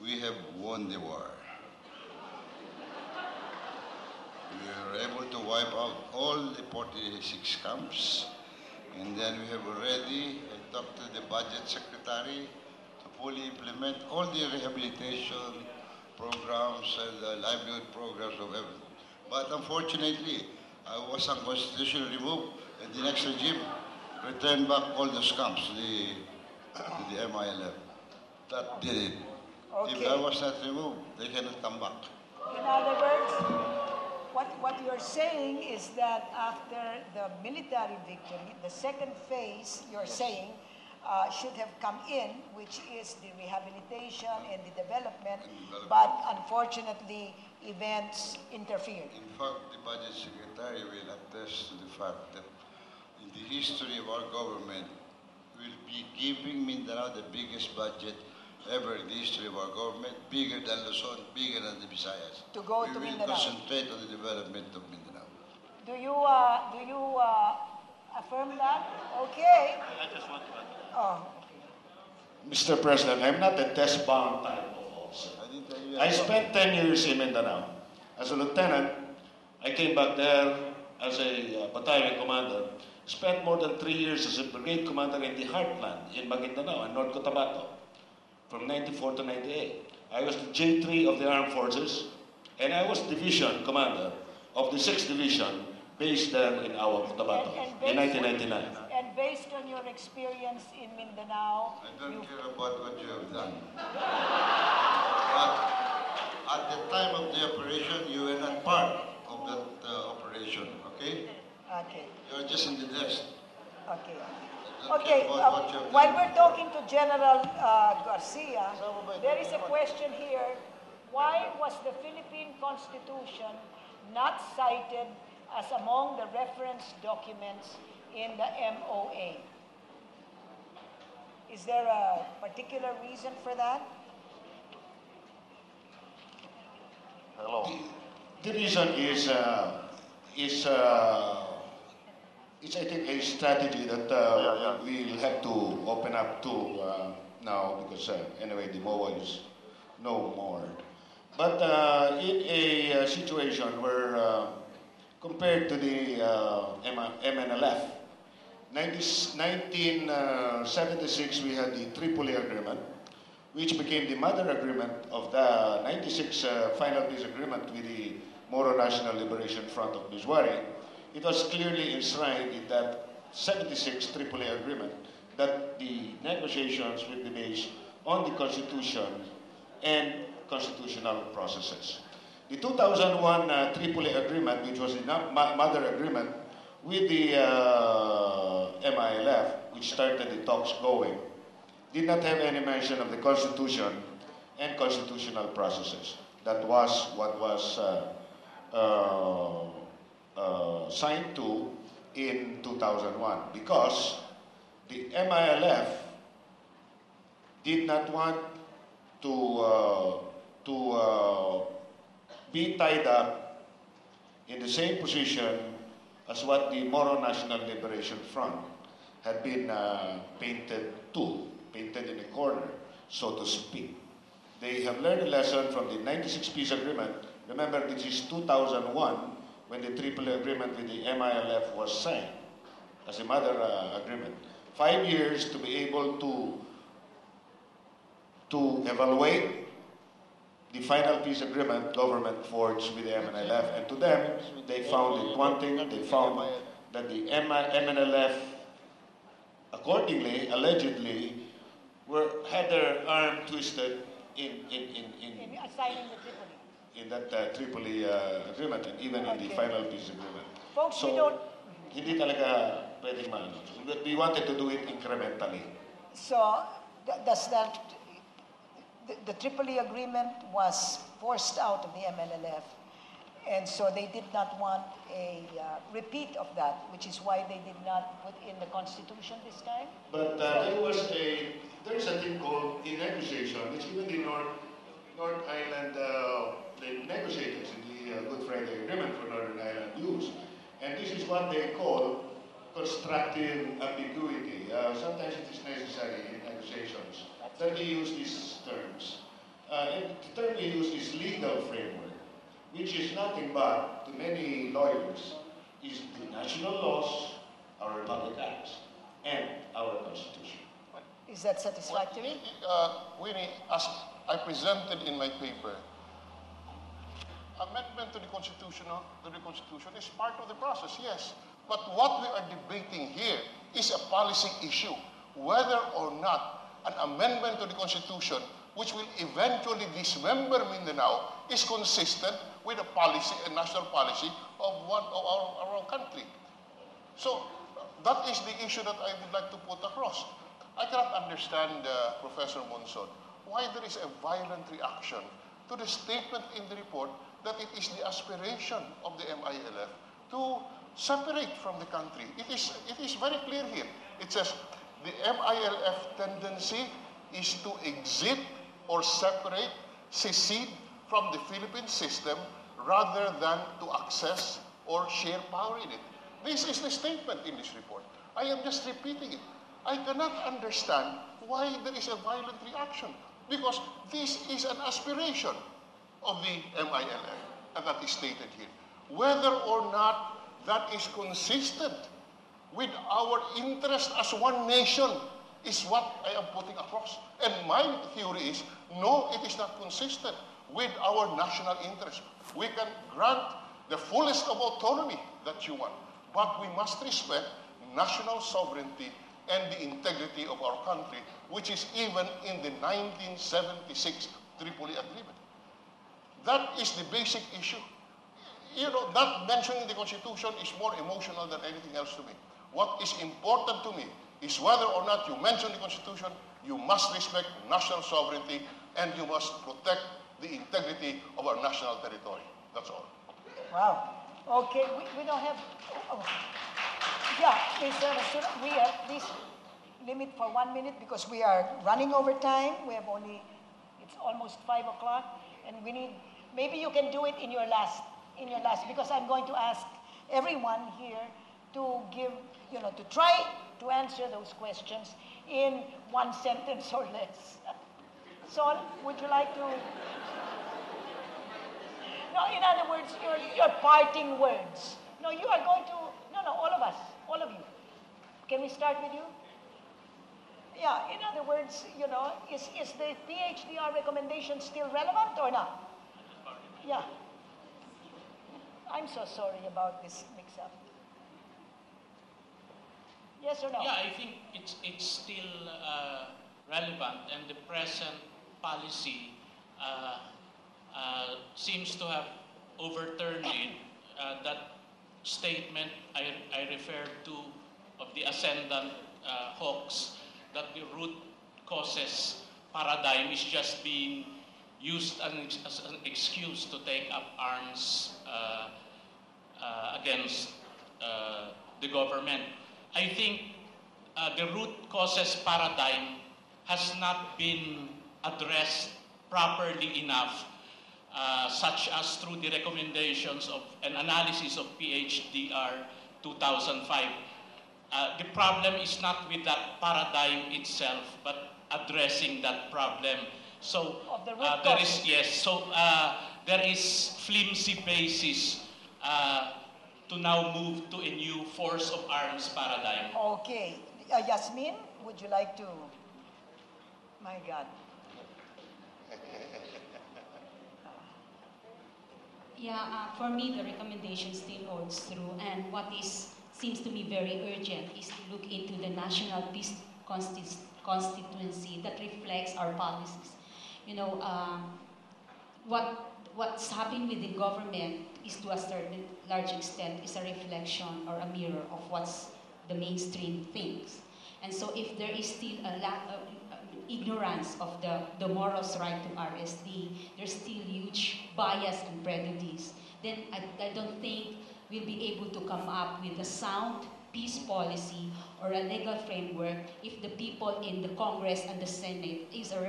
we have won the war. We were able to wipe out all the 46 camps, and then we have already talked to the budget secretary to fully implement all the rehabilitation programs and the livelihood programs of everything. But unfortunately, I was unconstitutionally removed, and the next regime returned back all those camps to the MILF. That did it. If I was not removed, they cannot come back. In other words, what you're saying is that after the military victory, the second phase, you're saying, should have come in, which is the rehabilitation and the development, but unfortunately, events interfered. In fact, the budget secretary will attest to the fact that in the history of our government, we'll be giving Mindanao the biggest budget ever in the history of our government, bigger than Luzon, bigger than the Visayas. To go to Mindanao. We will concentrate on the development of Mindanao. Do you affirm that? Okay. I just want to add. Oh. Mr. President, I'm not a test-bound type of officer. I spent 10 years in Mindanao. As a lieutenant, I came back there as a battalion commander. Spent more than 3 years as a brigade commander in the heartland in Maguindanao and North Cotabato from 94 to 98. I was the J3 of the Armed Forces, and I was division commander of the 6th Division based there in our Cotabato in 1999. And based on your experience in Mindanao, I don't care about what you have done. But at the time of the operation, you were not part of that operation, okay? okay, You're just in the desk. okay. Don't Okay, care about what you have while done. we're talking to General Garcia, there is a question here. Why was the Philippine Constitution not cited as among the reference documents in the MOA? Is there a particular reason for that? Hello. The reason is I think a strategy that we'll have to open up to now because anyway the MOA is no more. But in a situation where compared to the MNLF, 1976 we had the Tripoli Agreement, which became the mother agreement of the 96 final peace agreement with the Moro National Liberation Front of Miswari. It was clearly enshrined in that 76 Tripoli Agreement that the negotiations will be based on the Constitution and constitutional processes. The 2001 Tripoli Agreement, which was the mother agreement with the MILF, which started the talks going, did not have any mention of the Constitution and constitutional processes. That was what was signed to in 2001 because the MILF did not want to be tied up in the same position as what the Moro National Liberation Front had been painted in a corner, so to speak. They have learned a lesson from the 96 Peace Agreement. Remember, this is 2001 when the Tripoli Agreement with the MILF was signed as a mother agreement. 5 years to be able to evaluate the final peace agreement government forged with the MNLF. And to them, they found it one thing, they found that the MNLF, accordingly, allegedly, had their arm twisted in assigning the Tripoli. In that Tripoli agreement and even in the final peace agreement. Folks, so, we don't... hindi talaga pwedeng maano. We wanted to do it incrementally. So, does that... The Tripoli agreement was forced out of the MNLF, and so they did not want a repeat of that, which is why they did not put in the Constitution this time? But there's a thing called a negotiation, which even the North Island, the negotiators in the Good Friday Agreement for Northern Ireland used. And this is what they call constructive ambiguity. Sometimes it is necessary in negotiations that they use these terms. And the term we use is legal framework, which is nothing but, to many lawyers, is the national laws, our republic acts, and our constitution. Is that satisfactory? Winnie, as I presented in my paper, amendment to the Constitution is part of the process, yes. But what we are debating here is a policy issue, whether or not an amendment to the Constitution, which will eventually dismember Mindanao, is consistent with a policy, a national policy of our country. So that is the issue that I would like to put across. I cannot understand, Professor Monson, why there is a violent reaction to the statement in the report that it is the aspiration of the MILF to separate from the country. It is very clear here. It says the MILF tendency is to exit or separate, secede from the Philippine system rather than to access or share power in it. This is the statement in this report. I am just repeating it. I cannot understand why there is a violent reaction, because this is an aspiration of the MILF, and that is stated here. Whether or not that is consistent with our interest as one nation is what I am putting across. And my theory is, no, it is not consistent with our national interest. We can grant the fullest of autonomy that you want, but we must respect national sovereignty and the integrity of our country, which is even in the 1976 Tripoli Agreement. That is the basic issue. You know, that mentioned in the Constitution is more emotional than anything else to me. What is important to me is whether or not you mention the Constitution, you must respect national sovereignty and you must protect the integrity of our national territory. That's all. Wow. Okay, we don't have... Oh. Yeah, please limit for 1 minute because we are running over time. We have only, it's almost 5 o'clock, and we need, maybe you can do it in your last, because I'm going to ask everyone here to give, to try to answer those questions in 1 sentence or less. Sol, would you like to? No, in other words, your parting words. No, you are going to, all of us, all of you. Can we start with you? Yeah, in other words, is the PHDR recommendation still relevant or not? Yeah. I'm so sorry about this mix-up. Yes or no? Yeah, I think it's still relevant, and the present policy seems to have overturned it. That statement I referred to of the ascendant hawks, that the root causes paradigm is just being used as an excuse to take up arms against the government. I think the root causes paradigm has not been addressed properly enough, such as through the recommendations of an analysis of PHDR 2005. The problem is not with that paradigm itself, but addressing that problem. So there is flimsy basis to now move to a new force of arms paradigm. Okay. Yasmin, would you like to? My God. Yeah, for me, the recommendation still holds true, and what seems to me very urgent is to look into the national peace constituency that reflects our policies. What's happening with the government is, to a certain large extent, is a reflection or a mirror of what's the mainstream thinks. And so if there is still a lack of ignorance of the morals right to RSD, there's still huge bias and prejudice, then I don't think we'll be able to come up with a sound peace policy or a legal framework if the people in the Congress and the Senate is a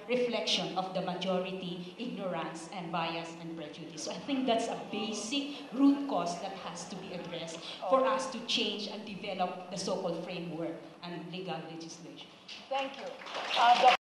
reflection of the majority ignorance and bias and prejudice. So I think that's a basic root cause that has to be addressed for us to change and develop the so-called framework and legal legislation. Thank you.